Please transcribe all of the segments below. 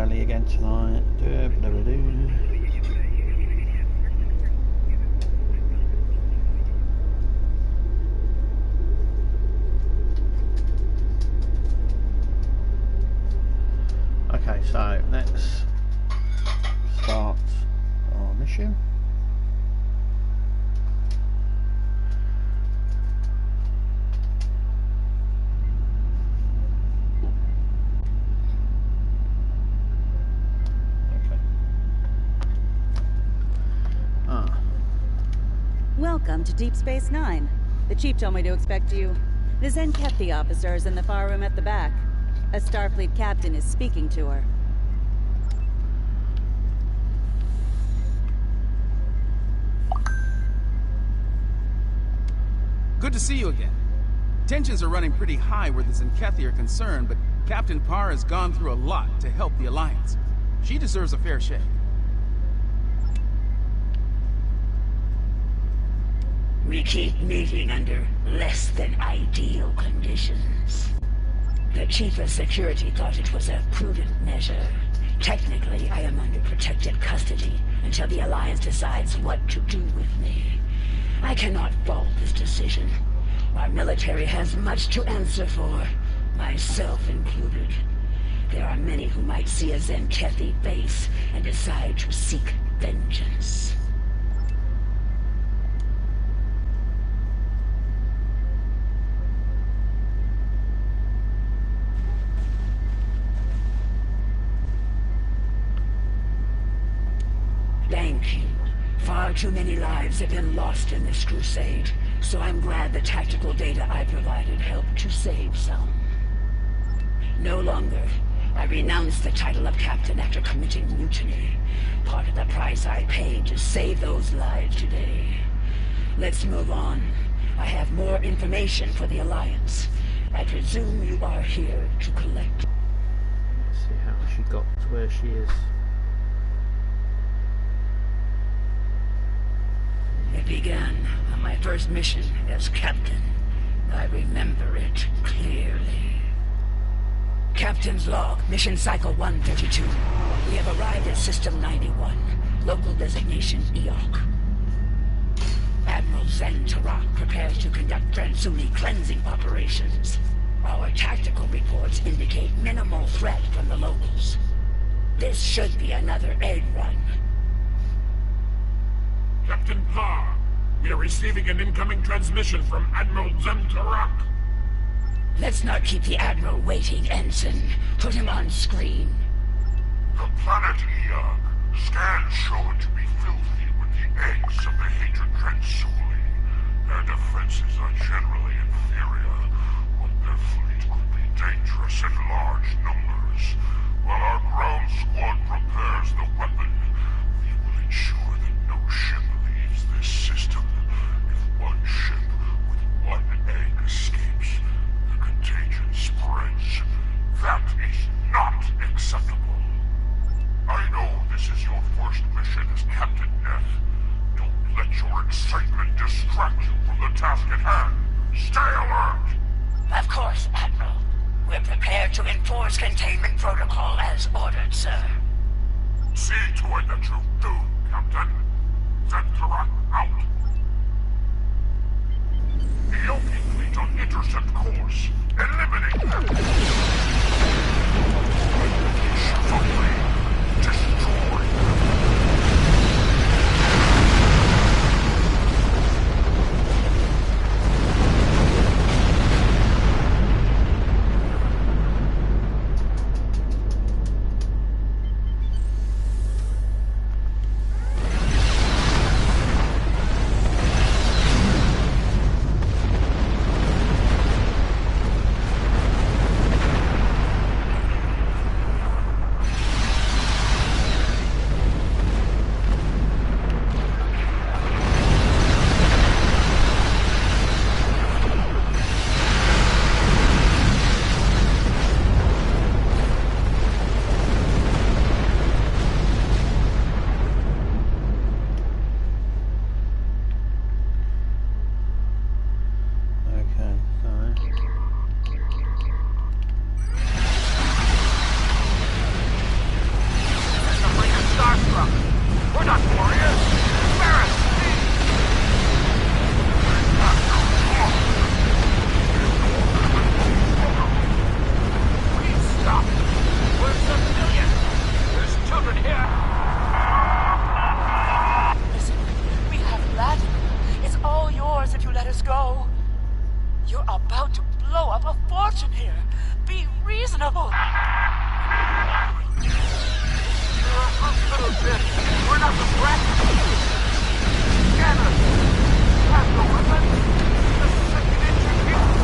early again tonight. Okay, so let's start our mission. Welcome to Deep Space Nine. The Chief told me to expect you. The Zenkethi officer is in the far room at the back. A Starfleet captain is speaking to her. Good to see you again. Tensions are running pretty high where the Zenkethi are concerned, but Captain Parr has gone through a lot to help the Alliance. She deserves a fair shake. We keep meeting under less than ideal conditions. The Chief of Security thought it was a prudent measure. Technically, I am under protective custody until the Alliance decides what to do with me. I cannot fault this decision. Our military has much to answer for, myself included. There are many who might see a Zenkethi face and decide to seek vengeance. Thank you. Far too many lives have been lost in this crusade, so I'm glad the tactical data I provided helped to save some. No longer. I renounce the title of captain after committing mutiny. Part of the price I paid to save those lives today. Let's move on. I have more information for the Alliance. I presume you are here to collect. Let's see how she got to where she is. It began on my first mission as captain. I remember it clearly. Captain's log, mission cycle 132. We have arrived at System 91, local designation EOC. Admiral Zen Tarak prepares to conduct Transuni cleansing operations. Our tactical reports indicate minimal threat from the locals. This should be another egg run. Captain Parr, we are receiving an incoming transmission from Admiral Zen Tarak. Let's not keep the Admiral waiting, Ensign. Put him on screen. The planet Eog. Scans show it to be filthy with the eggs of the hatred Transuli. Their defenses are generally inferior, but their fleet could be dangerous in large numbers. While our ground squad prepares the weapon, we will ensure that no ship leaves this system. If one ship with one egg escapes, the contagion spreads. That is not acceptable. I know this is your first mission as Captain F. Don't let your excitement distract you from the task at hand. Stay alert! Of course, Admiral. We're prepared to enforce containment protocol as ordered, sir. See to it that you do, Captain. Zentarak out. Eoki fleet on intercept course. Eliminate them. Shut up. Destroy them. unreasonable. You're a hospital ship. We're not the threat. Scanner. Have no weapon. Just a second injured people.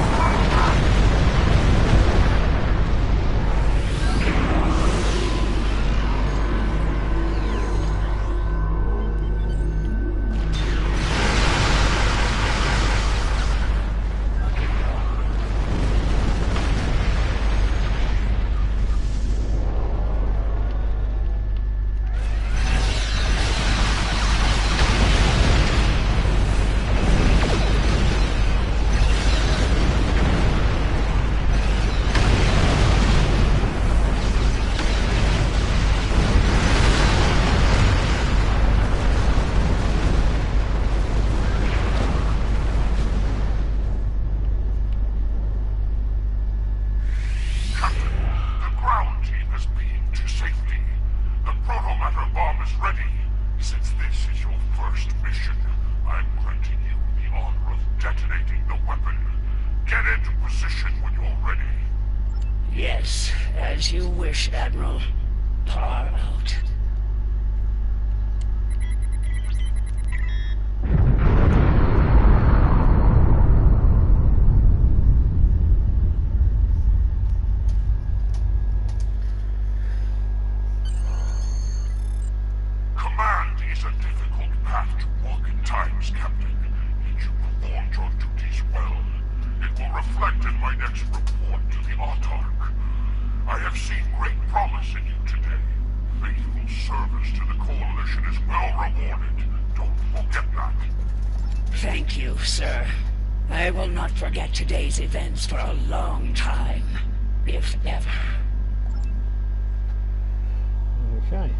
Yes, as you wish, Admiral. Par out. Command is a difficult path to walk at times, Captain. Yet you performed your duties well. It will reflect in my next report to the Autarch. I have seen great promise in you today. Faithful service to the Coalition is well rewarded. Don't forget that. Thank you, sir. I will not forget today's events for a long time, if ever. Okay.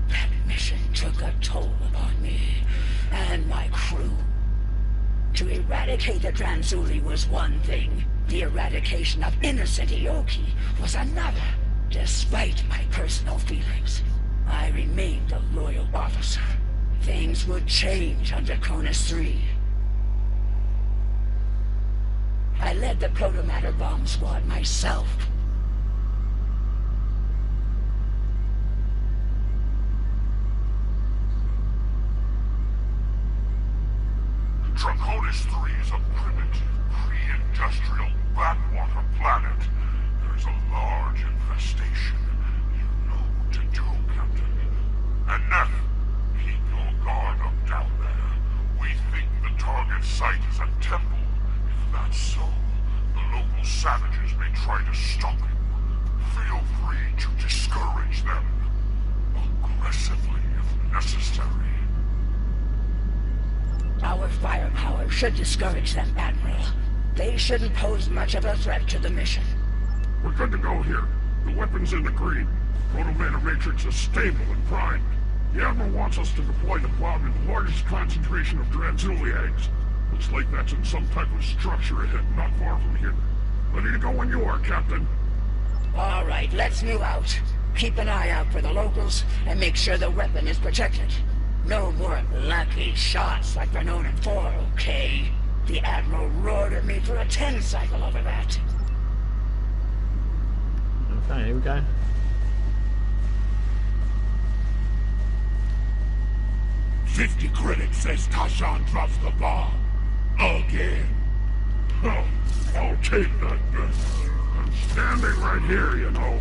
That mission took a toll upon me and my crew. To eradicate the Tranzuli was one thing. The eradication of innocent Ioki was another. Despite my personal feelings, I remained a loyal officer. Things would change under Cronus 3. I led the proto-matter bomb squad myself. Draconis 3 is a primitive, pre-industrial backwater planet. There's a large infestation. You know what to do, Captain. And Neff, keep your guard up down there. We think the target site is a temple. If that's so, the local savages may try to stop you. Feel free to discourage them. Aggressively, if necessary. Our firepower should discourage them, Admiral. They shouldn't pose much of a threat to the mission. We're good to go here. The weapon's in the green. Proto-matter matrix is stable and primed. The Admiral wants us to deploy the bomb in the largest concentration of Tranzuli eggs. Looks like that's in some type of structure ahead, not far from here. Ready to go when you are, Captain. All right, let's move out. Keep an eye out for the locals and make sure the weapon is protected. No more lucky shots like they're known in 4, okay? The Admiral roared at me for a 10 cycle over that. Okay, here we go. $50 credits says Tashan drops the bomb. Again. Oh, I'll take that bet. I'm standing right here, you know.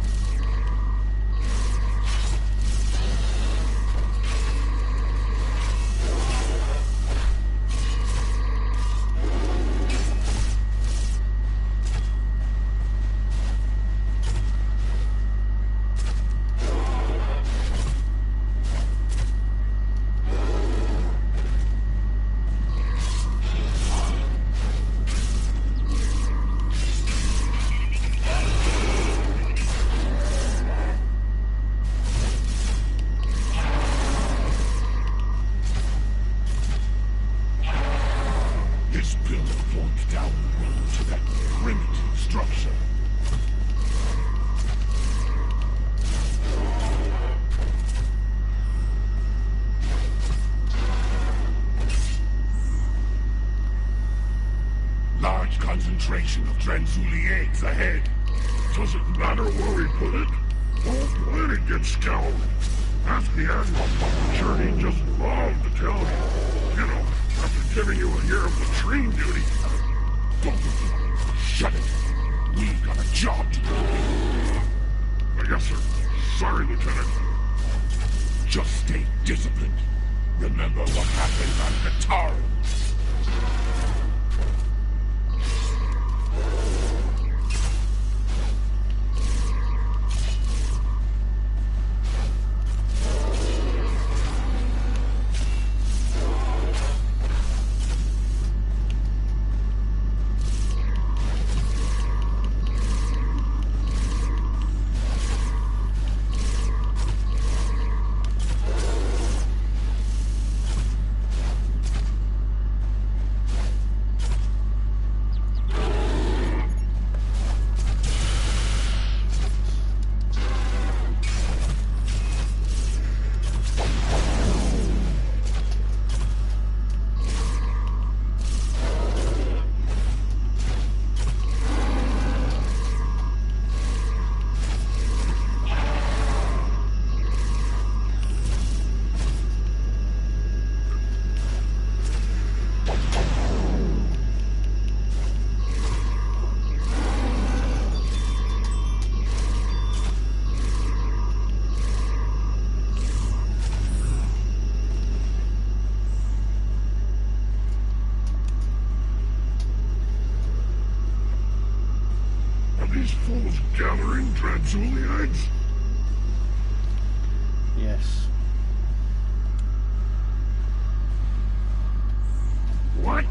concentration of Tranzuli eggs ahead. Doesn't matter where we put it. Whole planet gets scoured. Ask the Admiral. Sure, he'd just love to tell you. You know, after giving you a year of latrine duty. Shut it. We've got a job to do. Yes, sir. Sorry, Lieutenant. Just stay disciplined. Remember what happened on Katara. These fools gathering Tranzuli eggs? Yes. What?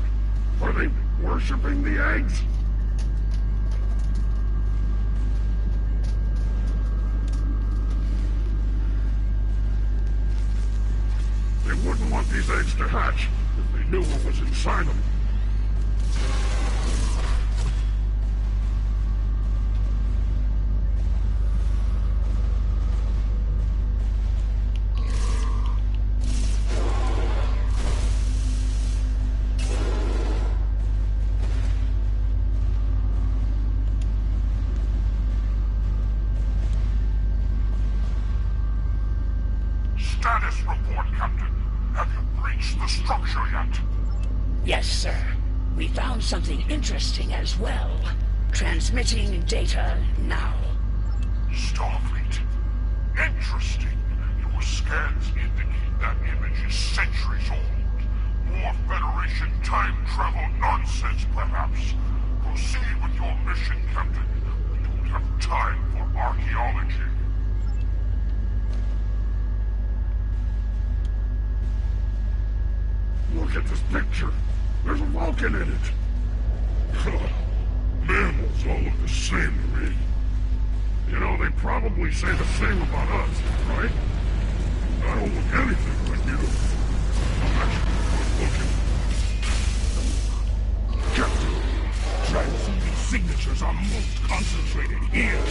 Are they worshipping the eggs? They wouldn't want these eggs to hatch if they knew what was inside them. Status report, Captain. Have you breached the structure yet? Yes, sir. We found something interesting as well. Transmitting data now. Starfleet. Interesting. Your scans indicate that image is centuries old. More Federation time travel nonsense, perhaps. Proceed with your mission, Captain. We don't have time for archaeology. Look at this picture. There's a Vulcan in it. Mammals all look the same to me. You know, they probably say the same about us, right? I don't look anything like you. I'm actually good looking. Captain, Tranzuli signatures are most concentrated here.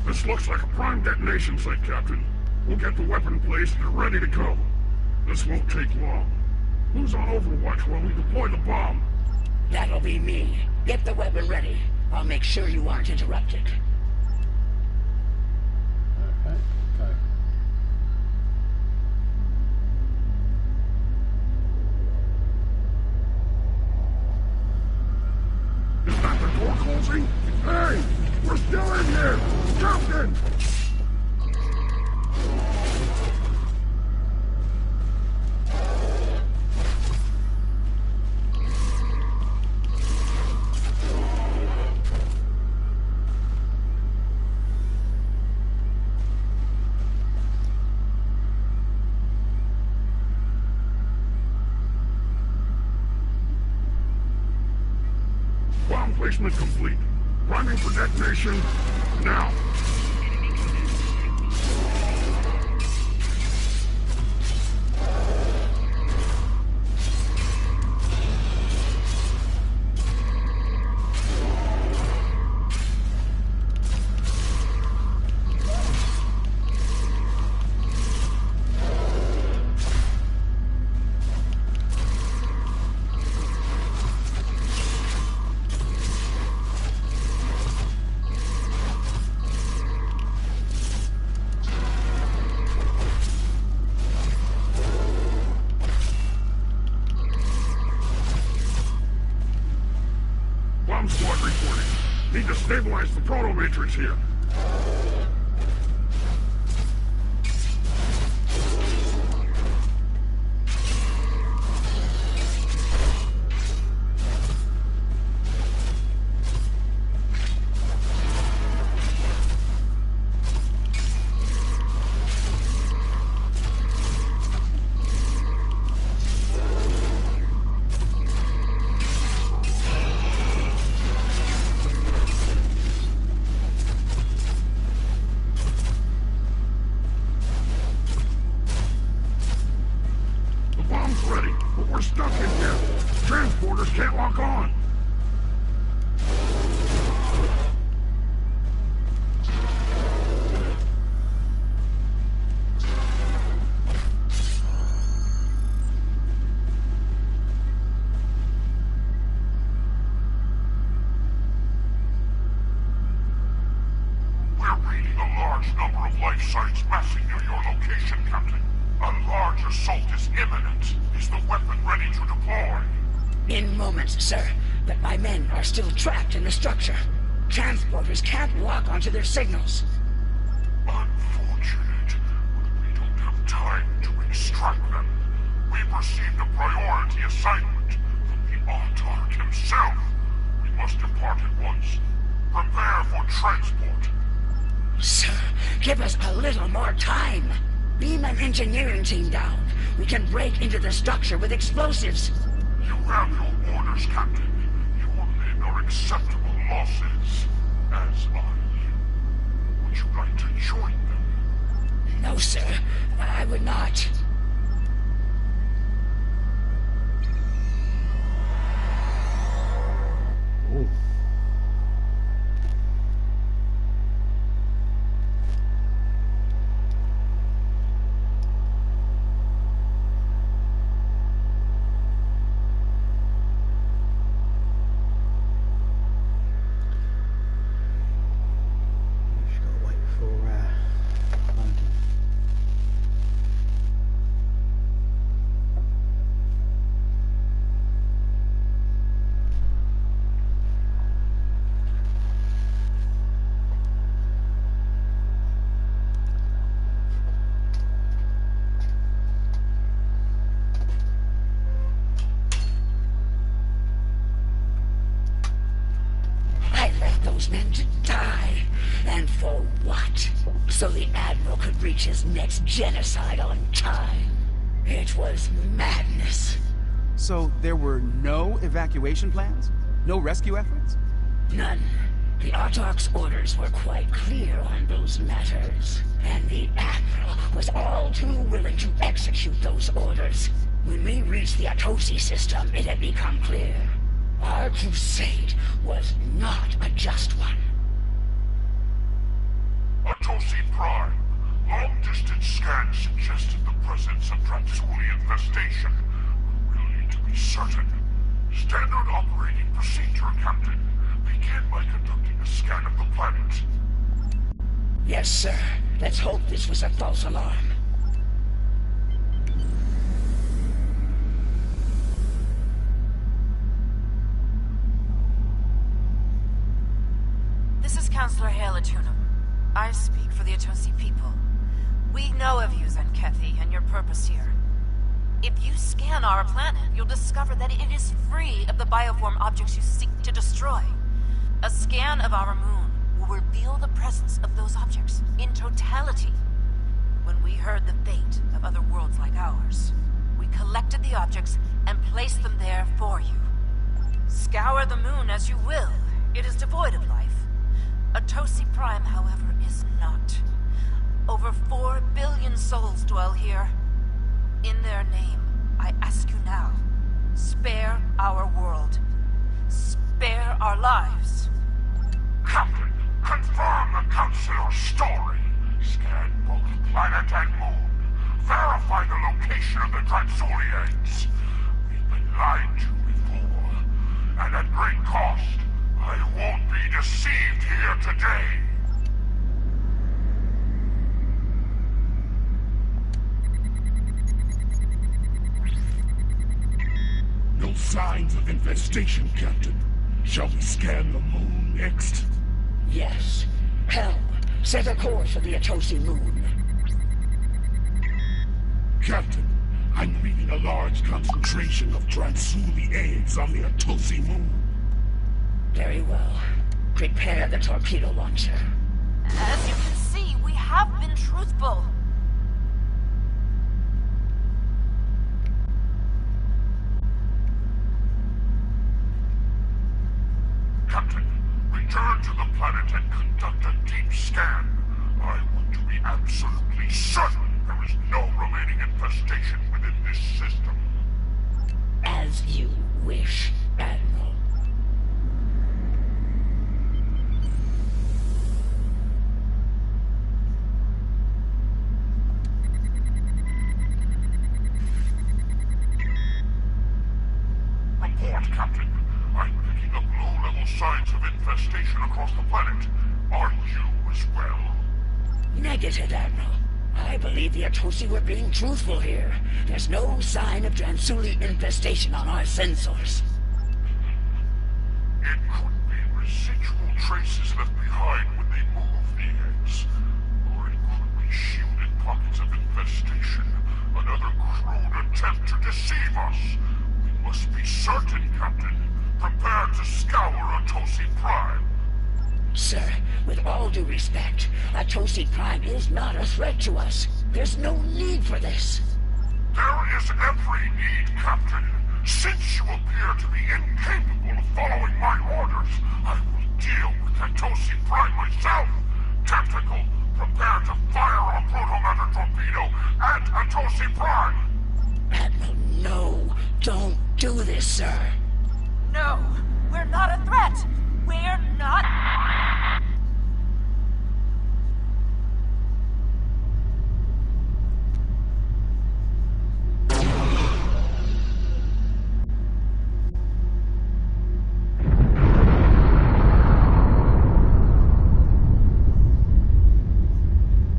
This looks like a prime detonation site, Captain. We'll get the weapon placed and ready to go. This won't take long. Who's on Overwatch while we deploy the bomb? That'll be me. Get the weapon ready. I'll make sure you aren't interrupted. Okay, go. Is that the door closing? Hey! We're still in here! Captain! Replacement complete. Priming for detonation now. Bomb squad reporting. Need to stabilize the proto-matrix here. Ready, but we're stuck in here. Transporters can't lock on. We're reading a large number of life sites massing near your location, Captain. A large assault is imminent. Is the weapon ready to deploy? In moments, sir. But my men are still trapped in the structure. Transporters can't lock onto their signals. Unfortunate, but we don't have time to extract them. We've received a priority assignment from the Autarch himself. We must depart at once. Prepare for transport. Sir, give us a little more time. Beam an engineering team down. We can break into the structure with explosives. You have your orders, Captain. Your men are acceptable losses, as are you. Would you like to join them? No, sir. I would not. Ooh. Just gotta wait for loading. I left those men to die. And for what? So the Admiral could reach his next genocide on time. It was madness. So there were no evacuation plans? No rescue efforts? None. The Autarch's orders were quite clear on those matters. And the Admiral was all too willing to execute those orders. When we reached the Atosi system, it had become clear. Our crusade was not a just one. Atosi Prime. Long-distance scans suggested the presence of Dratsuli infestation. We will need to be certain. Standard operating procedure, Captain. Begin by conducting a scan of the planet. Yes, sir. Let's hope this was a false alarm. This is Counselor Hale Atunum. I speak for the Atosi people. We know of you, Zenkethi, and your purpose here. If you scan our planet, you'll discover that it is free of the bioform objects you seek to destroy. A scan of our moon will reveal the presence of those objects in totality. When we heard the fate of other worlds like ours, we collected the objects and placed them there for you. Scour the moon as you will. It is devoid of life. Atosi Prime, however, is not. Over 4 billion souls dwell here. In their name, I ask you now, spare our world. Spare our lives. Captain, confirm the Councilor's story. Scan both planet and moon. Verify the location of the Transulians. We've been lied to before, and at great cost. I won't be deceived here today. No signs of infestation, Captain. Shall we scan the moon next? Yes. Helm, set a course for the Atosi moon. Captain, I'm reading a large concentration of Transuli eggs on the Atosi moon. Very well. Prepare the torpedo launcher. As you can see, we have been truthful. Captain, return to the planet and conduct a deep scan. I want to be absolutely certain there is no remaining infestation within this system. As you wish, Admiral. Report, Captain. I'm picking up low-level signs of infestation across the planet. Are you as well? Negative, Admiral. I believe the Atosi were being truthful here. There's no sign of Transuli infestation on our sensors. It could be residual traces left behind when they move the eggs. Or it could be shielded pockets of infestation. Another crude attempt to deceive us. We must be certain, Captain. Prepare to scour Atosi Prime. Sir, with all due respect, Atosi Prime is not a threat to us. There's no need for this. There is every need, Captain. Since you appear to be incapable of following my orders, I will deal with Atosi Prime myself. Tactical, prepare to fire a protomatter torpedo at Atosi Prime. Admiral, no. Don't do this, sir. No, we're not a threat. We're not...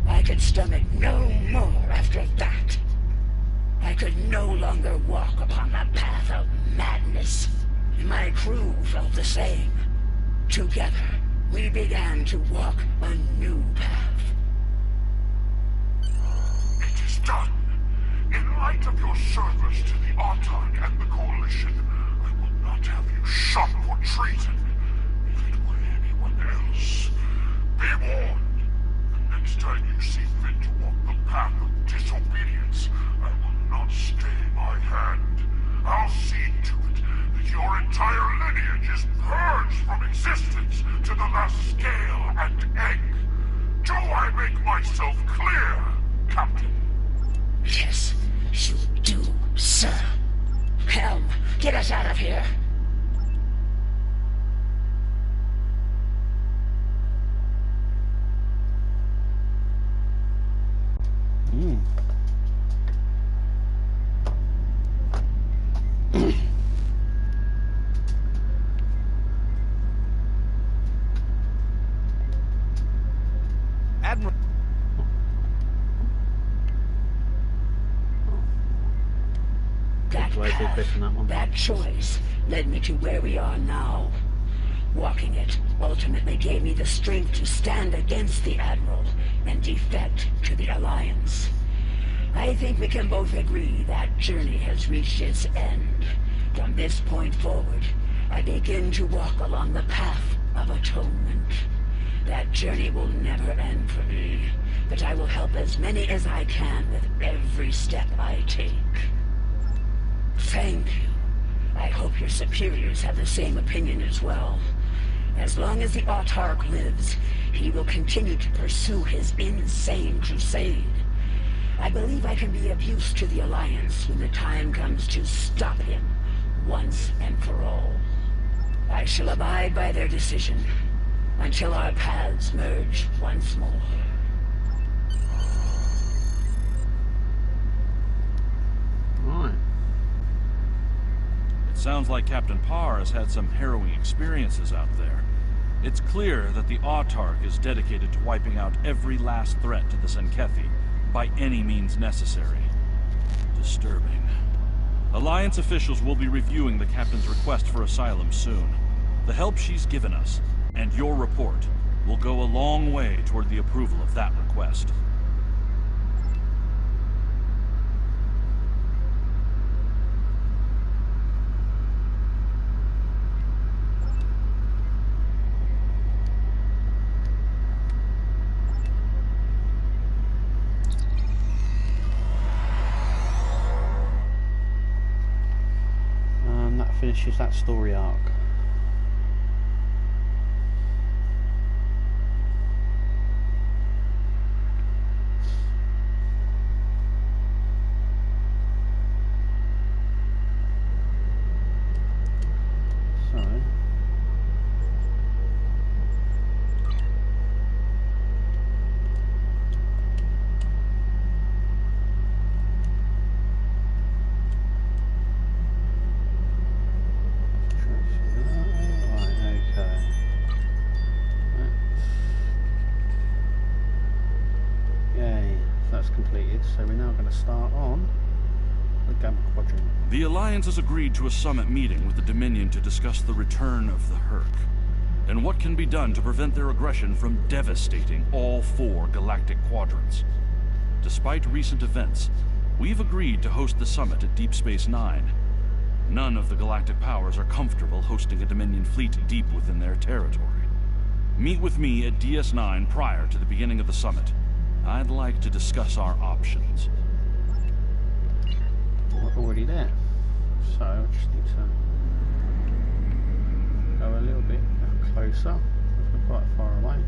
I could stomach no more after that. I could no longer walk upon the path of madness. My crew felt the same. Together, we began to walk a new path. It is done. In light of your service to the Autarch and the Coalition, I will not have you shot for treason. If it were anyone else, be warned. The next time you see fit to walk the path of disobedience, I will not stay my hand. I'll see to it that your entire lineage is purged from existence to the last scale and egg. Do I make myself clear, Captain? Yes, you do, sir. Helm, get us out of here. Admiral... That Why is he pushing that one? that choice led me to where we are now. Walking it ultimately gave me the strength to stand against the Admiral and defect to the Alliance. I think we can both agree that journey has reached its end. From this point forward, I begin to walk along the path of atonement. That journey will never end for me, but I will help as many as I can with every step I take. Thank you. I hope your superiors have the same opinion as well. As long as the Autarch lives, he will continue to pursue his insane crusade. I believe I can be of use to the Alliance when the time comes to stop him, once and for all. I shall abide by their decision, until our paths merge once more. Right. It sounds like Captain Parr has had some harrowing experiences out there. It's clear that the Autarch is dedicated to wiping out every last threat to the Zenkethi, by any means necessary. Disturbing. Alliance officials will be reviewing the Captain's request for asylum soon. The help she's given us, and your report, will go a long way toward the approval of that request. That finishes that story arc. So we're now going to start on the Gamma Quadrant. The Alliance has agreed to a summit meeting with the Dominion to discuss the return of the Herc, and what can be done to prevent their aggression from devastating all 4 galactic quadrants. Despite recent events, we've agreed to host the summit at Deep Space Nine. None of the galactic powers are comfortable hosting a Dominion fleet deep within their territory. Meet with me at DS9 prior to the beginning of the summit. I'd like to discuss our options. We're already there, so I just need to go a little bit closer. We're quite far away.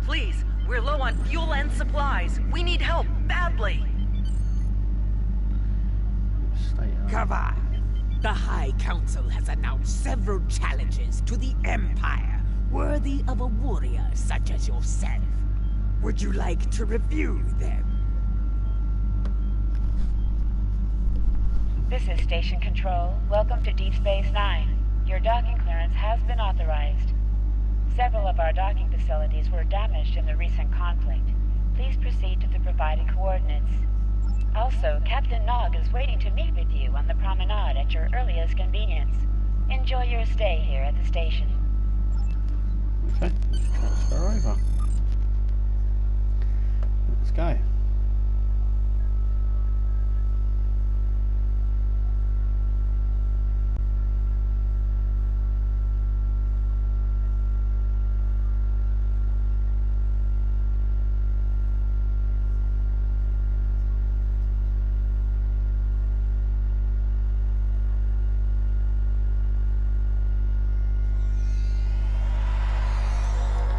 Please, we're low on fuel and supplies. We need help, badly. Kava, the High Council has announced several challenges to the Empire, worthy of a warrior such as yourself. Would you like to review them? This is Station Control. Welcome to Deep Space Nine. Your docking clearance has been authorized. Several of our docking facilities were damaged in the recent conflict. Please proceed to the provided coordinates. Also, Captain Nog is waiting to meet with you on the promenade at your earliest convenience. Enjoy your stay here at the station. Okay, transfer over. Let's go.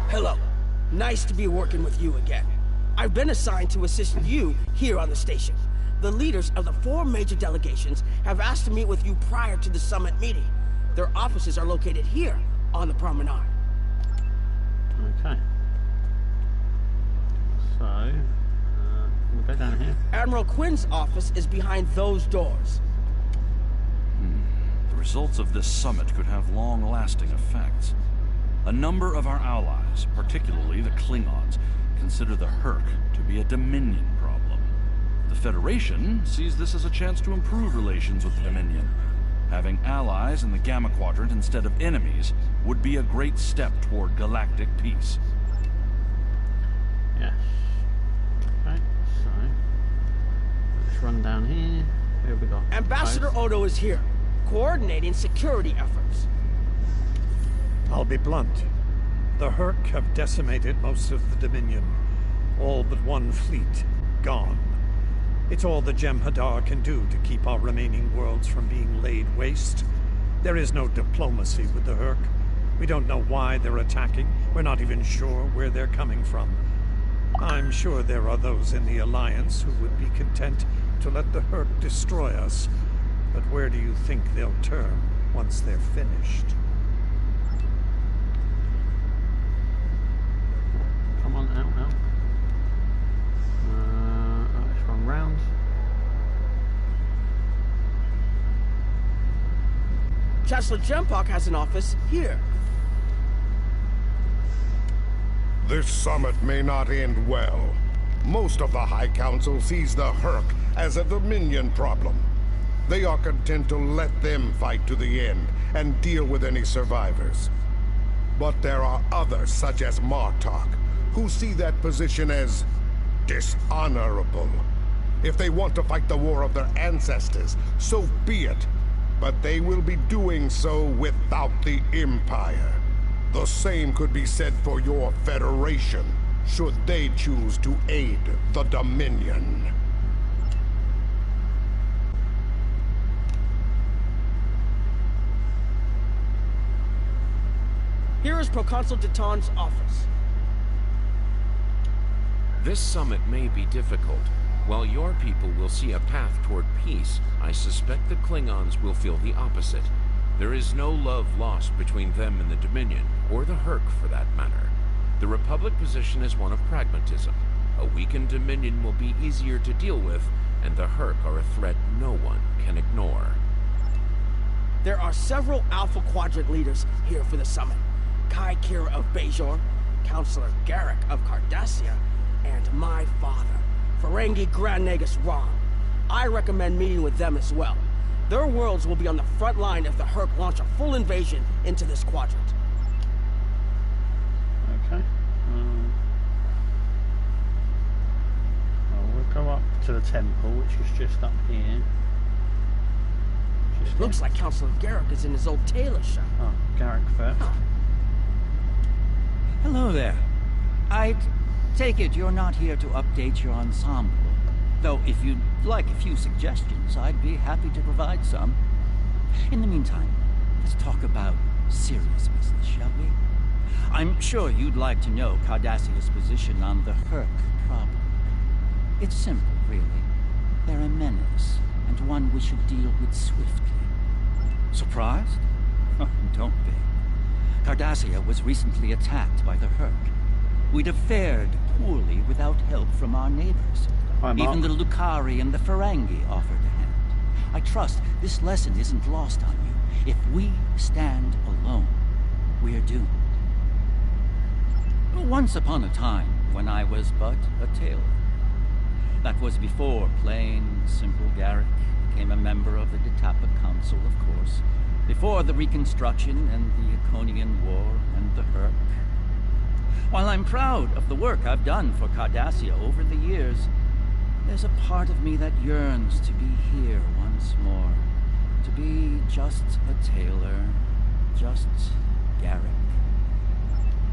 Hello. Nice to be working with you again. I've been assigned to assist you here on the station. The leaders of the 4 major delegations have asked to meet with you prior to the summit meeting. Their offices are located here on the promenade. Okay. So, we'll go down here. Admiral Quinn's office is behind those doors. The results of this summit could have long-lasting effects. A number of our allies, particularly the Klingons, consider the Herc to be a Dominion problem. The Federation sees this as a chance to improve relations with the Dominion. Having allies in the Gamma Quadrant instead of enemies would be a great step toward galactic peace. Yes. Okay, so let's run down here. Who have we got? Ambassador Odo is here, coordinating security efforts. I'll be blunt. The Herc have decimated most of the Dominion. All but one fleet gone. It's all the Jem'Hadar can do to keep our remaining worlds from being laid waste. There is no diplomacy with the Herc. We don't know why they're attacking. We're not even sure where they're coming from. I'm sure there are those in the Alliance who would be content to let the Herc destroy us. But where do you think they'll turn once they're finished? Come on, out. Let's run round. Chancellor Jempok has an office here. This summit may not end well. Most of the High Council sees the Herc as a Dominion problem. They are content to let them fight to the end and deal with any survivors. But there are others, such as Martok, who see that position as dishonorable. If they want to fight the war of their ancestors, so be it. But they will be doing so without the Empire. The same could be said for your Federation, should they choose to aid the Dominion. Here is Proconsul Deton's office. This summit may be difficult. While your people will see a path toward peace, I suspect the Klingons will feel the opposite. There is no love lost between them and the Dominion, or the Herc for that matter. The Republic position is one of pragmatism. A weakened Dominion will be easier to deal with, and the Herc are a threat no one can ignore. There are several Alpha Quadrant leaders here for the summit. Kai Kira of Bajor, Counselor Garrick of Cardassia, and my father, Ferengi Grand Nagus Rom. I recommend meeting with them as well. Their worlds will be on the front line if the Herc launch a full invasion into this quadrant. Okay. Well, we'll go up to the temple, which is just up here. Looks like Counselor Garrick is in his old tailor shop. Oh, Garrick first. Hello there. I'd take it you're not here to update your ensemble. Though if you'd like a few suggestions, I'd be happy to provide some. In the meantime, let's talk about serious business, shall we? I'm sure you'd like to know Cardassia's position on the Herc problem. It's simple, really. They're a menace, and one we should deal with swiftly. Surprised? Don't be. Cardassia was recently attacked by the Herc. We'd have fared poorly without help from our neighbors. Even the Lucari and the Ferengi offered a hand. I trust this lesson isn't lost on you. If we stand alone, we're doomed. Once upon a time, when I was but a tailor. That was before plain, simple Garrick became a member of the Detapa Council, of course. Before the Reconstruction and the Iconian War and the Herc. While I'm proud of the work I've done for Cardassia over the years, there's a part of me that yearns to be here once more. To be just a tailor, just Garrick.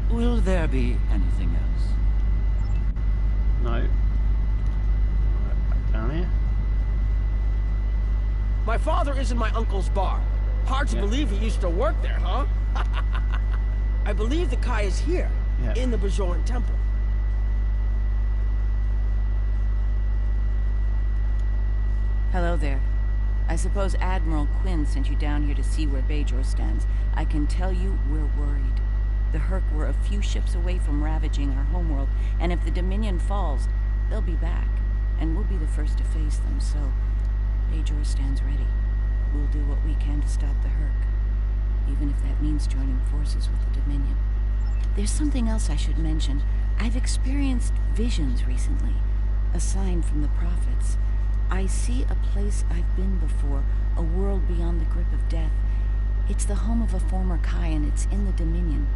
Will there be anything else? No. Right, back down here. My father is in my uncle's bar. Hard to believe he used to work there, huh? I believe the Kai is here, in the Bajoran Temple. Hello there. I suppose Admiral Quinn sent you down here to see where Bajor stands. I can tell you we're worried. The Herc were a few ships away from ravaging our homeworld, and if the Dominion falls, they'll be back, and we'll be the first to face them, so Bajor stands ready. We'll do what we can to stop the Herc, even if that means joining forces with the Dominion. There's something else I should mention. I've experienced visions recently, a sign from the prophets. I see a place I've been before, a world beyond the grip of death. It's the home of a former Kai, and it's in the Dominion.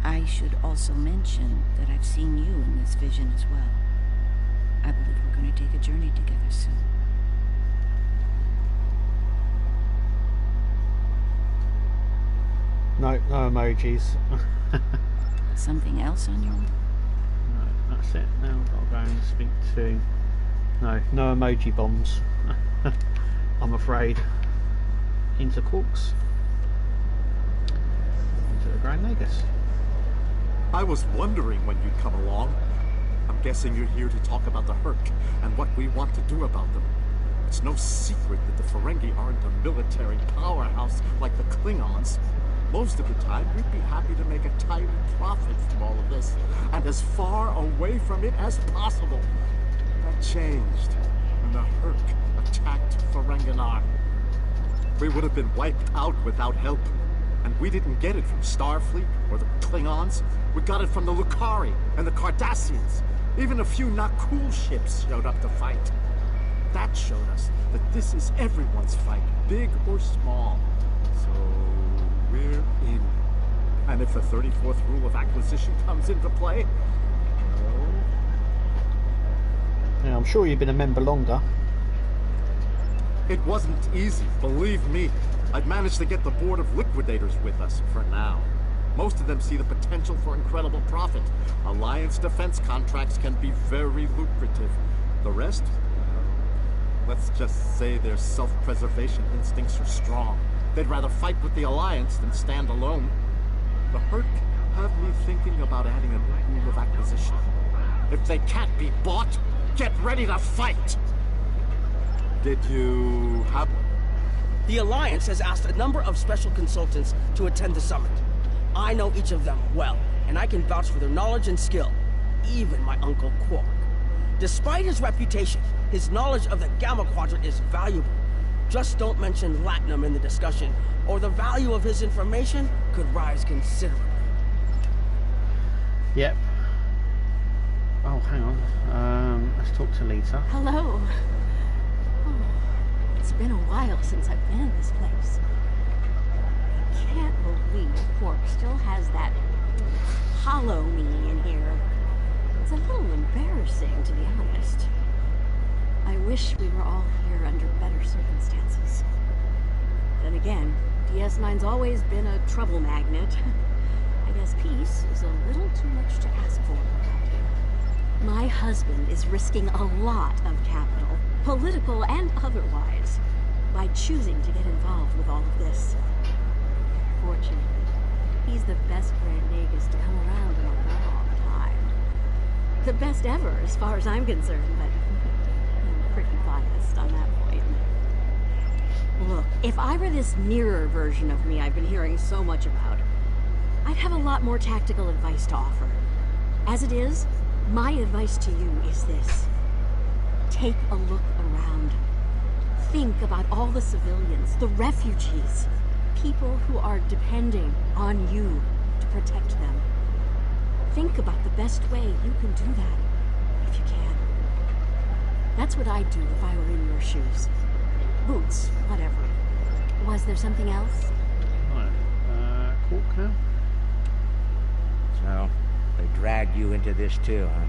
I should also mention that I've seen you in this vision as well. I believe we're going to take a journey together soon. No emojis. Something else on your... No, that's it. Now I've got to go and speak to... No emoji bombs. I'm afraid. Into Quarks. Into the Grand Negus. I was wondering when you'd come along. I'm guessing you're here to talk about the Herc and what we want to do about them. It's no secret that the Ferengi aren't a military powerhouse like the Klingons. Most of the time, we'd be happy to make a tiny profit from all of this, and as far away from it as possible. That changed when the Herc attacked Ferenginar. We would have been wiped out without help, and we didn't get it from Starfleet or the Klingons. We got it from the Lucari and the Cardassians. Even a few not cool ships showed up to fight. That showed us that this is everyone's fight, big or small. So we're in. And if the 34th rule of acquisition comes into play, well... Yeah, I'm sure you've been a member longer. It wasn't easy, believe me. I'd managed to get the board of liquidators with us for now. Most of them see the potential for incredible profit. Alliance defense contracts can be very lucrative. The rest? Let's just say their self-preservation instincts are strong. They'd rather fight with the Alliance than stand alone. The Herc have me thinking about adding a rule of acquisition. If they can't be bought, get ready to fight! Did you have... The Alliance has asked a number of special consultants to attend the summit. I know each of them well, and I can vouch for their knowledge and skill. Even my Uncle Quark. Despite his reputation, his knowledge of the Gamma Quadrant is valuable. Just don't mention Latinum in the discussion, or the value of his information could rise considerably. Yep. Oh, hang on. Let's talk to Lita. Hello. Oh, it's been a while since I've been in this place. I can't believe Quark still has that hollow me in here. It's a little embarrassing, to be honest. I wish we were all here under better circumstances. Then again, DS9's always been a trouble magnet. I guess peace is a little too much to ask for around here. My husband is risking a lot of capital, political and otherwise, by choosing to get involved with all of this. Fortunately, he's the best Grand Negus to come around in a long time. The best ever, as far as I'm concerned, but I'm pretty biased on that point. Look, if I were this nearer version of me I've been hearing so much about, I'd have a lot more tactical advice to offer. As it is, my advice to you is this. Take a look around. Think about all the civilians, the refugees, people who are depending on you to protect them. Think about the best way you can do that, if you can. That's what I'd do if I were in your shoes. Boots, whatever. Was there something else? Right, Quark now? So, they dragged you into this too, huh?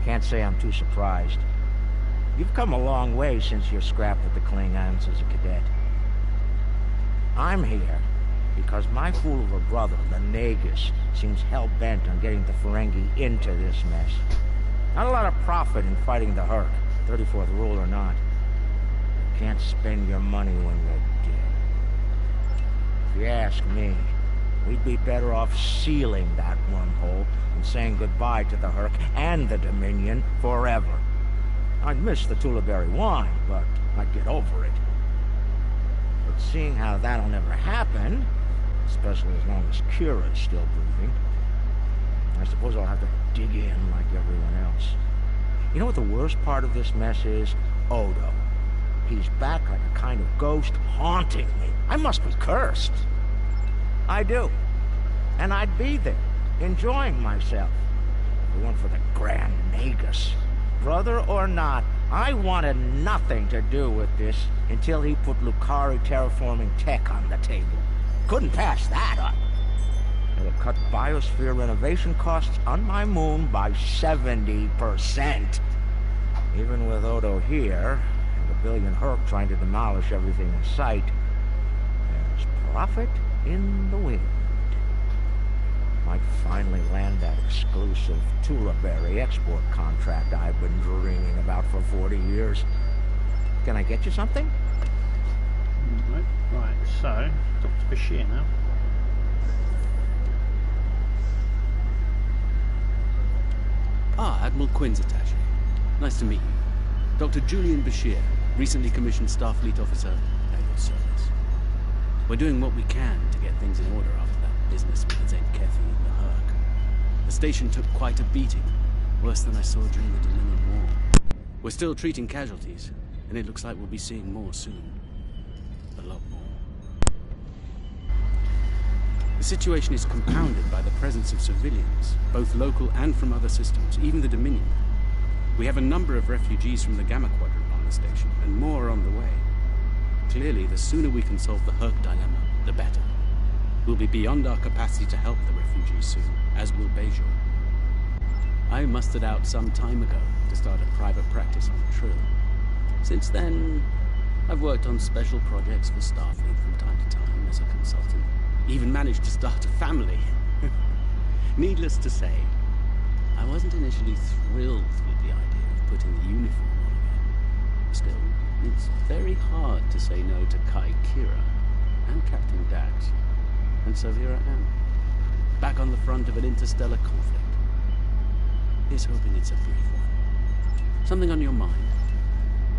Can't say I'm too surprised. You've come a long way since your scrap with the Klingons as a cadet. I'm here because my fool of a brother, the Negus, seems hell-bent on getting the Ferengi into this mess. Not a lot of profit in fighting the Herc, 34th rule or not. You can't spend your money when you're dead. If you ask me, we'd be better off sealing that wormhole and saying goodbye to the Herc and the Dominion forever. I'd miss the Tullaberry wine, but I'd get over it. But seeing how that'll never happen, especially as long as Kira's still breathing, I suppose I'll have to dig in like everyone else. You know what the worst part of this mess is? Odo. He's back like a kind of ghost haunting me. I must be cursed. I do. And I'd be there, enjoying myself, if it weren't for the Grand Negus. Brother or not, I wanted nothing to do with this until he put Lucari terraforming tech on the table. Couldn't pass that up. It'll cut biosphere renovation costs on my moon by 70%. Even with Odo here, and a billion Herc trying to demolish everything in sight, there's profit in the wind. Might finally land that exclusive Tulaberry export contract I've been dreaming about for 40 years. Can I get you something? Right, so, Dr. Bashir now. Ah, Admiral Quinn's attaché. Nice to meet you. Dr. Julian Bashir, recently commissioned Starfleet officer at your service. We're doing what we can to get things in order after that business with Zen Kethi and the Herc. The station took quite a beating, worse than I saw during the Dominion War. We're still treating casualties, and it looks like we'll be seeing more soon. A lot more. The situation is compounded by the presence of civilians, both local and from other systems, even the Dominion. We have a number of refugees from the Gamma Quadrant on the station, and more on the way. Clearly, the sooner we can solve the Herc dilemma, the better. We'll be beyond our capacity to help the refugees soon, as will Bajor. I mustered out some time ago to start a private practice on the Trill. Since then, I've worked on special projects for Starfleet from time to time as a consultant. Even managed to start a family. Needless to say, I wasn't initially thrilled with the idea of putting the uniform on again. Still, it's very hard to say no to Kai Kira and Captain Dax. And so here I am, back on the front of an interstellar conflict. Here's hoping it's a brief one. Something on your mind?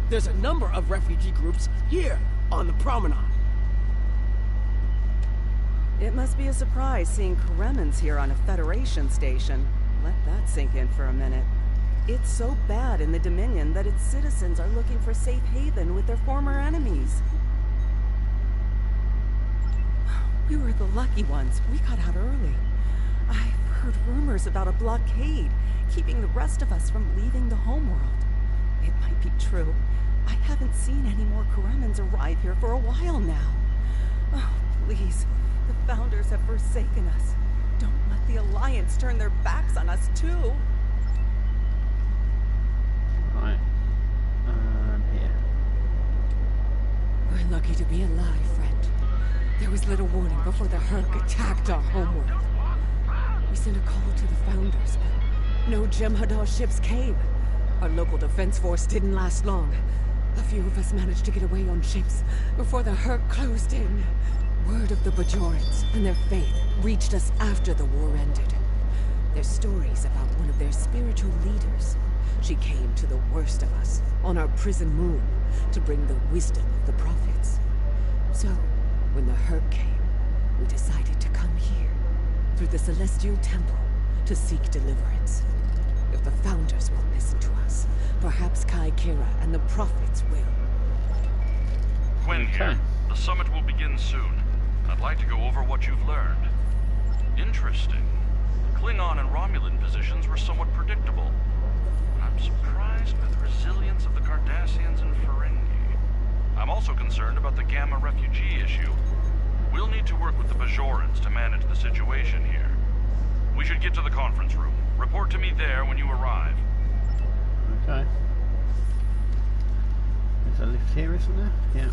There's a number of refugee groups here on the promenade. It must be a surprise seeing Kremens here on a Federation station. Let that sink in for a minute. It's so bad in the Dominion that its citizens are looking for safe haven with their former enemies. We were the lucky ones. We got out early. I've heard rumors about a blockade, keeping the rest of us from leaving the homeworld. It might be true. I haven't seen any more Kremens arrive here for a while now. Oh, please. The Founders have forsaken us. Don't let the Alliance turn their backs on us, too. Right. Here. We're lucky to be alive, friend. There was little warning before the Herc attacked our homeworld. We sent a call to the Founders, but no Jem'Hadar ships came. Our local defense force didn't last long. A few of us managed to get away on ships before the Herc closed in. Word of the Bajorans and their faith reached us after the war ended. Their stories about one of their spiritual leaders. She came to the worst of us, on our prison moon, to bring the wisdom of the prophets. So, when the Herc came, we decided to come here, through the Celestial Temple, to seek deliverance. If the Founders won't listen to us, perhaps Kai Kira and the prophets will. Quinn here. The summit will begin soon. I'd like to go over what you've learned. Interesting. The Klingon and Romulan positions were somewhat predictable. I'm surprised by the resilience of the Cardassians and Ferengi. I'm also concerned about the Gamma refugee issue. We'll need to work with the Bajorans to manage the situation here. We should get to the conference room. Report to me there when you arrive. Okay. There's a lift here, isn't there? Yeah.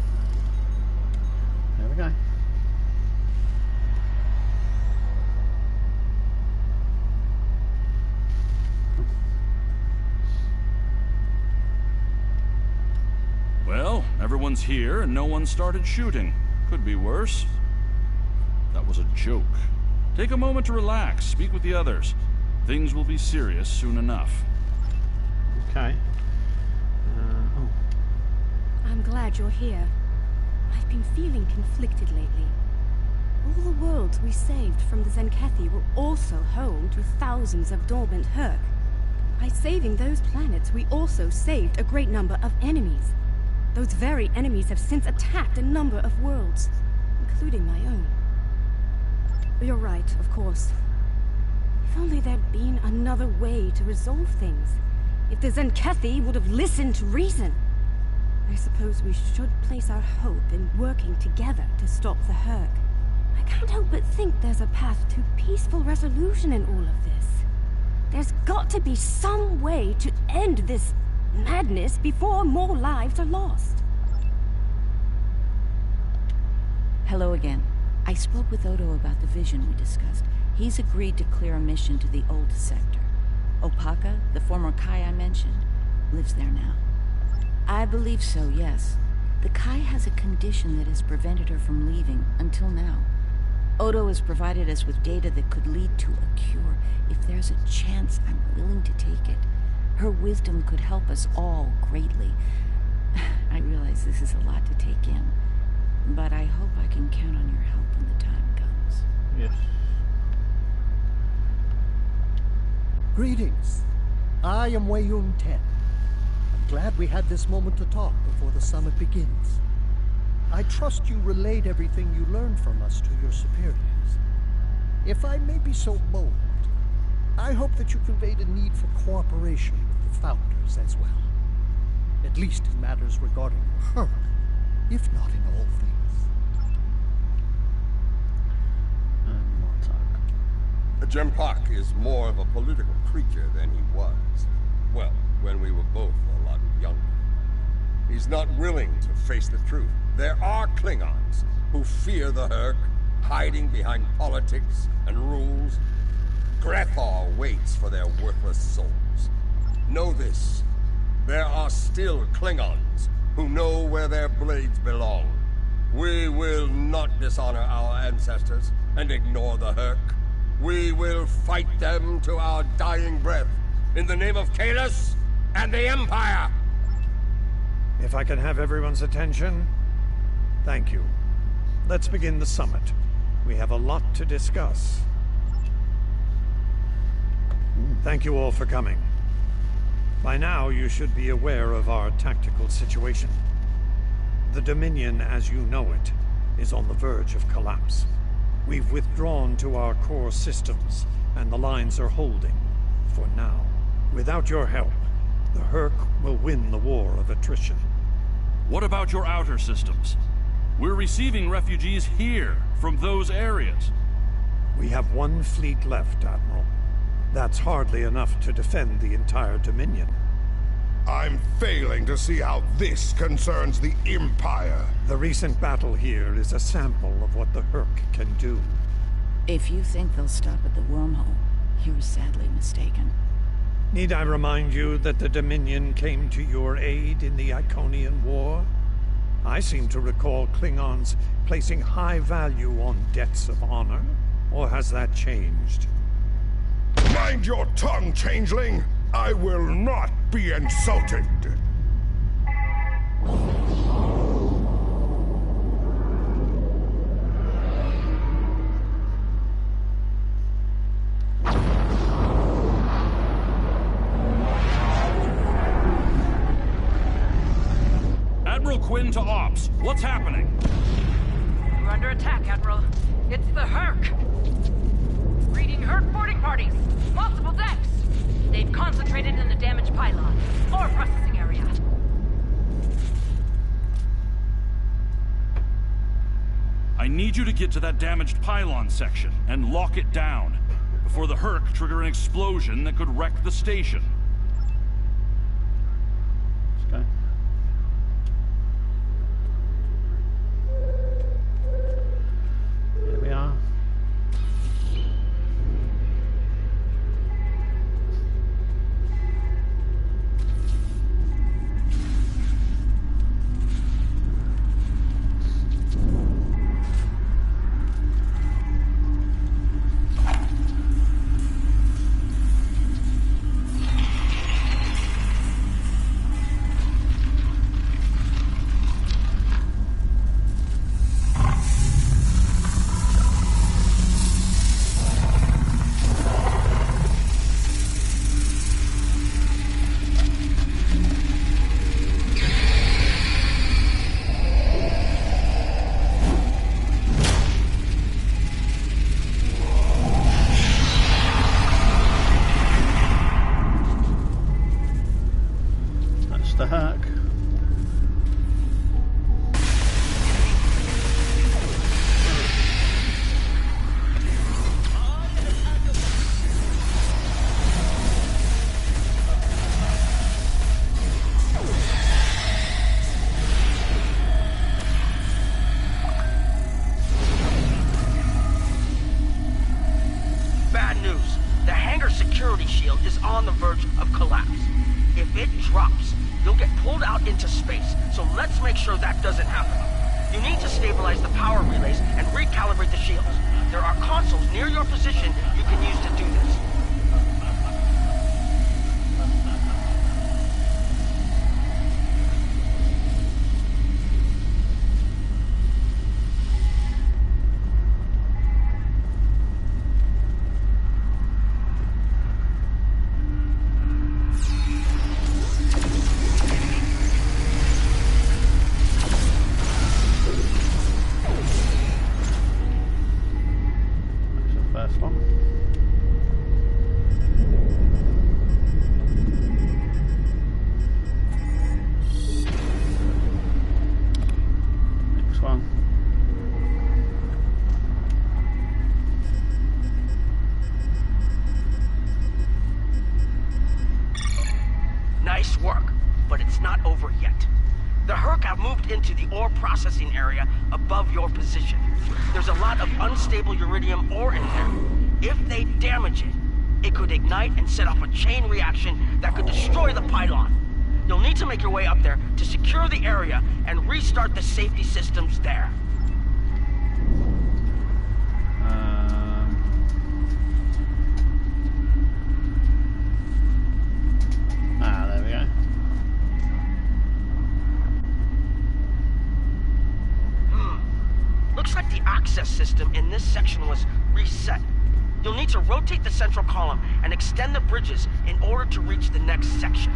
There we go. Well, everyone's here and no one started shooting. Could be worse. That was a joke. Take a moment to relax, speak with the others. Things will be serious soon enough. Okay. I'm glad you're here. I've been feeling conflicted lately. All the worlds we saved from the Zenkethi were also home to thousands of dormant Herc. By saving those planets, we also saved a great number of enemies. Those very enemies have since attacked a number of worlds, including my own. You're right, of course. If only there'd been another way to resolve things. If the Zenkethi would have listened to reason. I suppose we should place our hope in working together to stop the Hurk. I can't help but think there's a path to peaceful resolution in all of this. There's got to be some way to end this madness before more lives are lost. Hello again. I spoke with Odo about the vision we discussed. He's agreed to clear a mission to the old sector. Opaka, the former Kai I mentioned, lives there now. I believe so, yes. The Kai has a condition that has prevented her from leaving, until now. Odo has provided us with data that could lead to a cure. If there's a chance, I'm willing to take it. Her wisdom could help us all greatly. I realize this is a lot to take in, but I hope I can count on your help when the time comes. Yes. Greetings. I am Wei-Yun Ten. I'm glad we had this moment to talk before the summit begins. I trust you relayed everything you learned from us to your superiors. If I may be so bold, I hope that you conveyed a need for cooperation with the Founders as well. At least in matters regarding the Hurk, if not in all things. Jempak is more of a political creature than he was. Well, when we were both a lot younger. He's not willing to face the truth. There are Klingons who fear the Hurk, hiding behind politics and rules. Grethar waits for their worthless souls. Know this. There are still Klingons who know where their blades belong. We will not dishonor our ancestors and ignore the Hurk. We will fight them to our dying breath, in the name of Kalis and the Empire! If I can have everyone's attention, thank you. Let's begin the summit. We have a lot to discuss. Thank you all for coming. By now, you should be aware of our tactical situation. The Dominion, as you know it, is on the verge of collapse. We've withdrawn to our core systems, and the lines are holding, for now. Without your help, the Hurk will win the war of attrition. What about your outer systems? We're receiving refugees here, from those areas. We have one fleet left, Admiral. That's hardly enough to defend the entire Dominion. I'm failing to see how this concerns the Empire. The recent battle here is a sample of what the Hurk can do. If you think they'll stop at the wormhole, you're sadly mistaken. Need I remind you that the Dominion came to your aid in the Iconian War? I seem to recall Klingons placing high value on debts of honor. Or has that changed? Mind your tongue, changeling! I will not be insulted! Admiral Quinn to Ops. What's happening? We're under attack, Admiral. It's the Hurk. Reading Hurk boarding parties. Multiple decks. They've concentrated in the damaged pylon. Ore processing area. I need you to get to that damaged pylon section and lock it down before the Hurk trigger an explosion that could wreck the station. Let's go. Here we are. The hangar security shield is on the verge of collapse. If it drops, you'll get pulled out into space, so let's make sure that doesn't happen. You need to stabilize the power relays and recalibrate the shields. There are consoles near your position you can use to do this. Nice work, but it's not over yet. The Herc have moved into the ore processing area above your position. There's a lot of unstable uridium ore in there. If they damage it, it could ignite and set off a chain reaction that could destroy the pylon. You'll need to make your way up there to secure the area and restart the safety systems there. There we go. Looks like the access system in this section was reset. You'll need to rotate the central column and extend the bridges in order to reach the next section.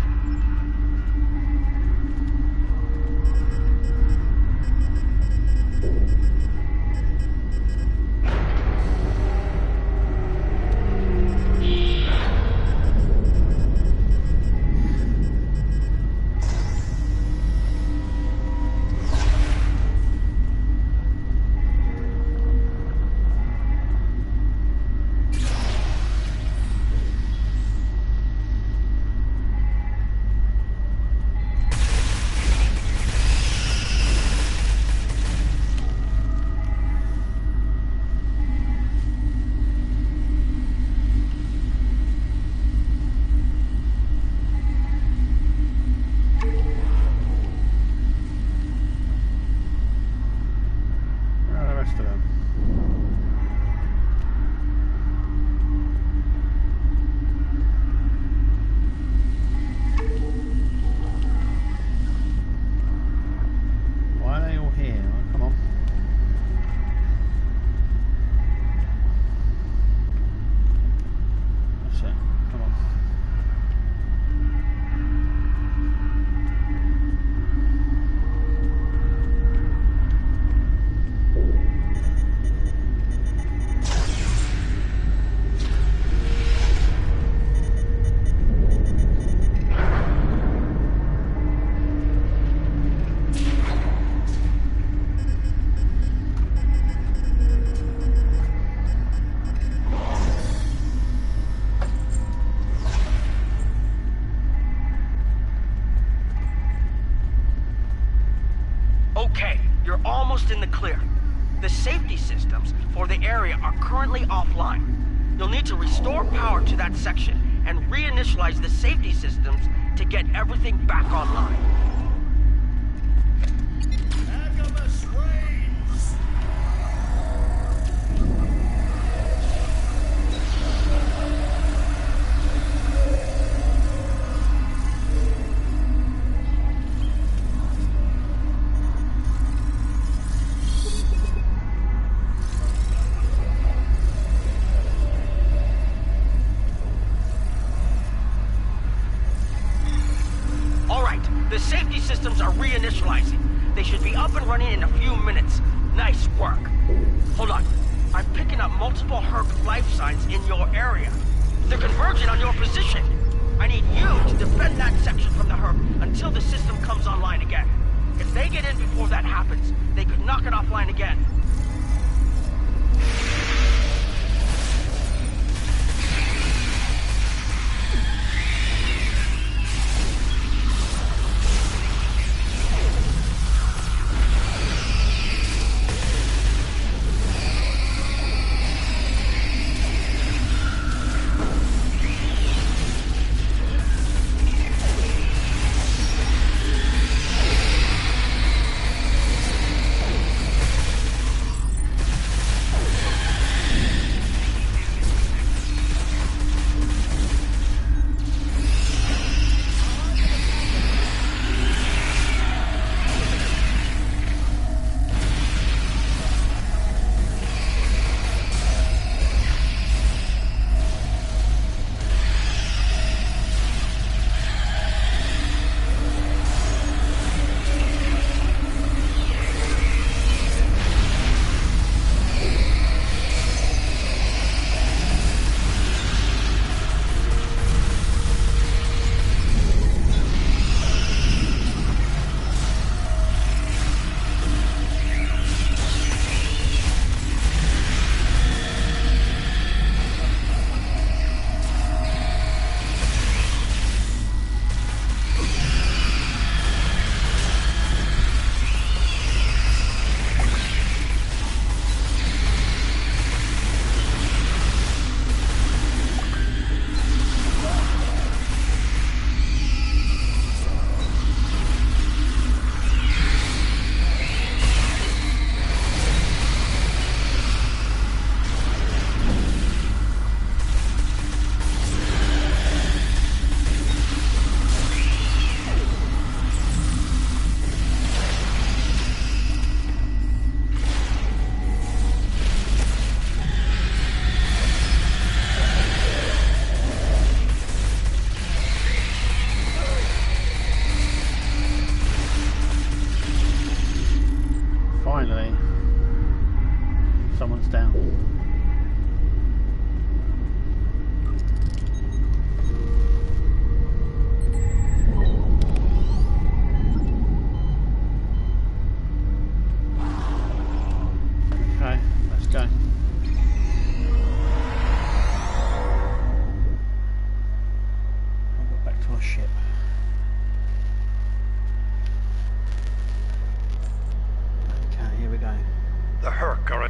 In the clear. The safety systems for the area are currently offline. You'll need to restore power to that section and reinitialize the safety systems to get everything back online. The safety systems are reinitializing. They should be up and running in a few minutes. Nice work. Hold on. I'm picking up multiple Herc life signs in your area. They're converging on your position. I need you to defend that section from the Herc until the system comes online again. If they get in before that happens, they could knock it offline again.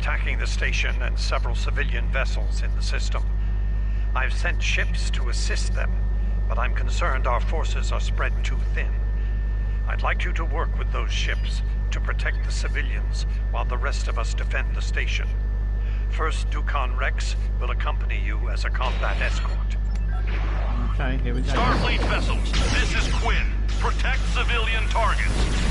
attacking the station and several civilian vessels in the system. I've sent ships to assist them, but I'm concerned our forces are spread too thin. I'd like you to work with those ships to protect the civilians while the rest of us defend the station. First, Dukan Rex will accompany you as a combat escort. Okay, here we go. Starfleet vessels, this is Quinn. Protect civilian targets.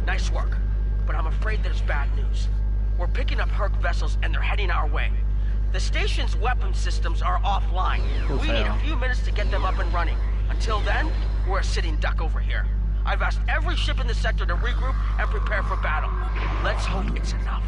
Nice work, but I'm afraid there's bad news. We're picking up Herc vessels and they're heading our way. The station's weapon systems are offline. We need a few minutes to get them up and running. Until then, we're a sitting duck over here. I've asked every ship in the sector to regroup and prepare for battle. Let's hope it's enough.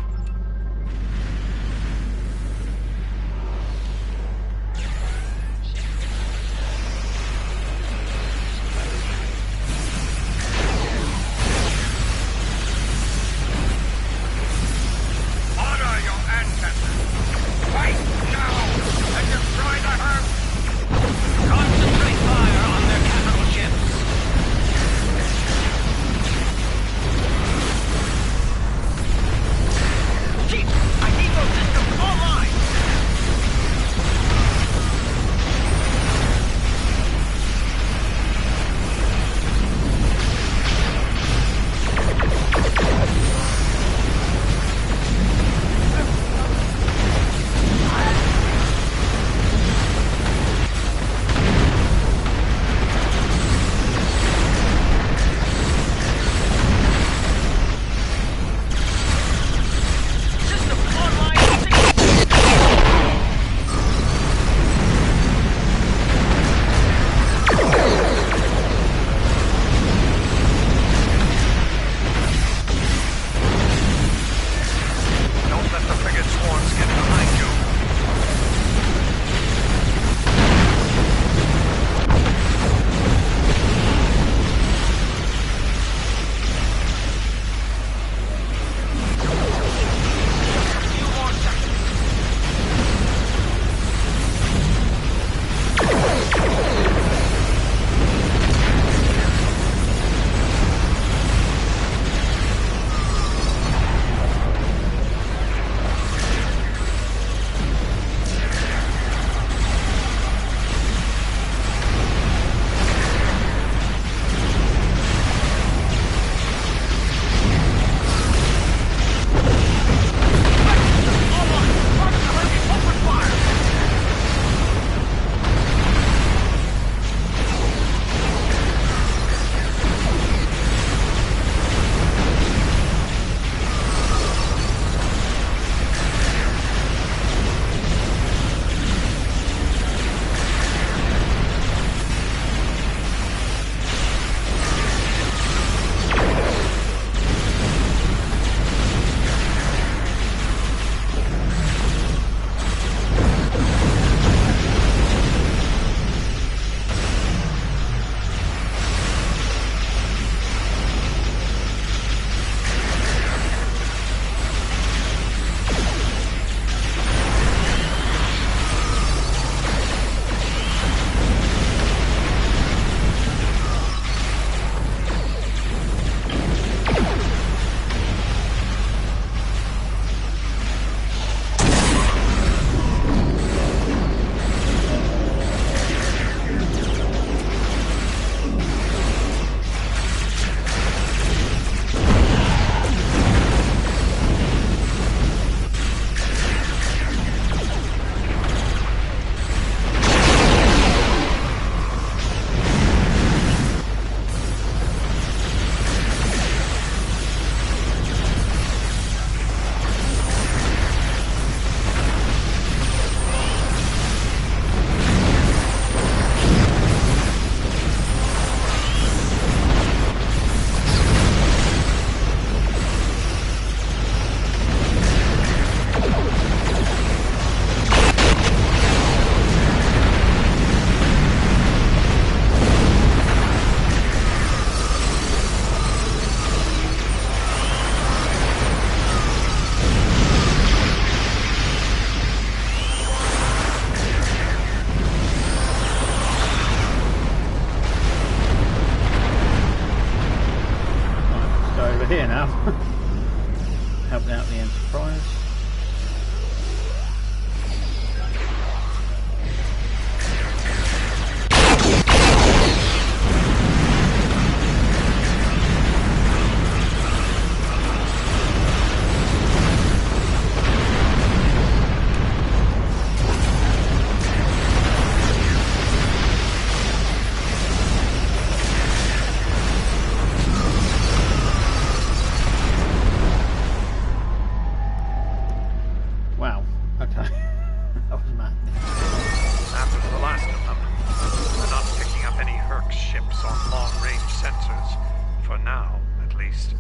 now, at least.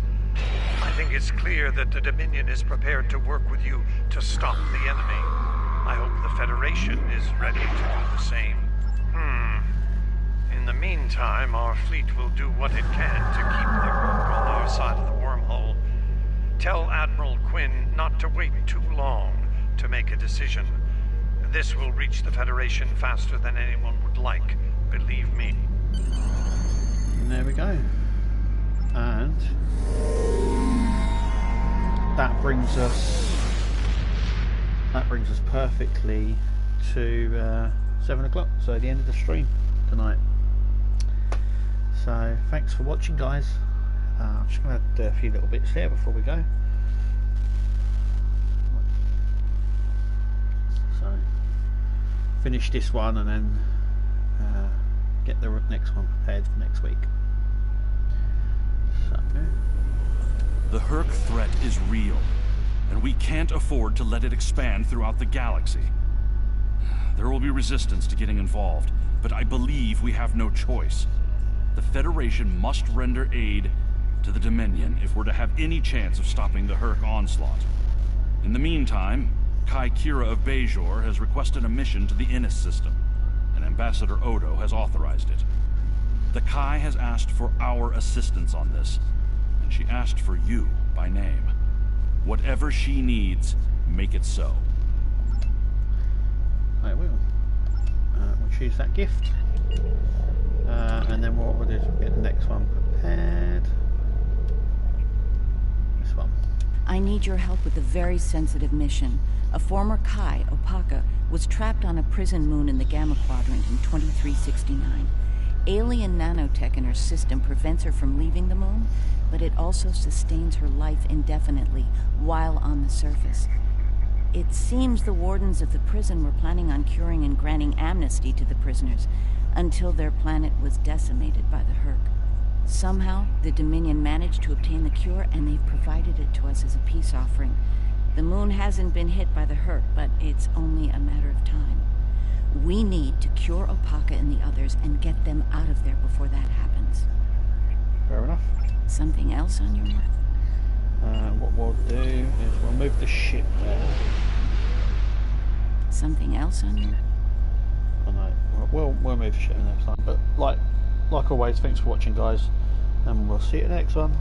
I think it's clear that the Dominion is prepared to work with you to stop the enemy. I hope the Federation is ready to do the same. In the meantime, our fleet will do what it can to keep the Hurk on our side of the wormhole. Tell Admiral Quinn not to wait too long to make a decision. This will reach the Federation faster than anyone would like, believe me. And there we go. And that brings us perfectly to 7 o'clock, so the end of the stream tonight. So thanks for watching, guys. I'm just going to do a few little bits here before we go. So finish this one and then get the next one prepared for next week. So the Hurk threat is real, and we can't afford to let it expand throughout the galaxy. There will be resistance to getting involved, but I believe we have no choice. The Federation must render aid to the Dominion if we're to have any chance of stopping the Hurk onslaught. In the meantime, Kai Kira of Bajor has requested a mission to the Innis system, and Ambassador Odo has authorized it. The Kai has asked for our assistance on this, and she asked for you by name. Whatever she needs, make it so. I will. We'll choose that gift. And then what we'll do is we'll get the next one prepared. This one. I need your help with a very sensitive mission. A former Kai, Opaka, was trapped on a prison moon in the Gamma Quadrant in 2369. Alien nanotech in her system prevents her from leaving the moon, but it also sustains her life indefinitely while on the surface. It seems the wardens of the prison were planning on curing and granting amnesty to the prisoners until their planet was decimated by the Hurk. Somehow, the Dominion managed to obtain the cure, and they've provided it to us as a peace offering. The moon hasn't been hit by the Hurk, but it's only a matter of time. We need to cure Opaka and the others and get them out of there before that happens. Fair enough. Something else on your mind? What we'll do is we'll move the ship there. Something else on your... Oh no, we'll move the ship next time. But like always, thanks for watching, guys, and we'll see you next one.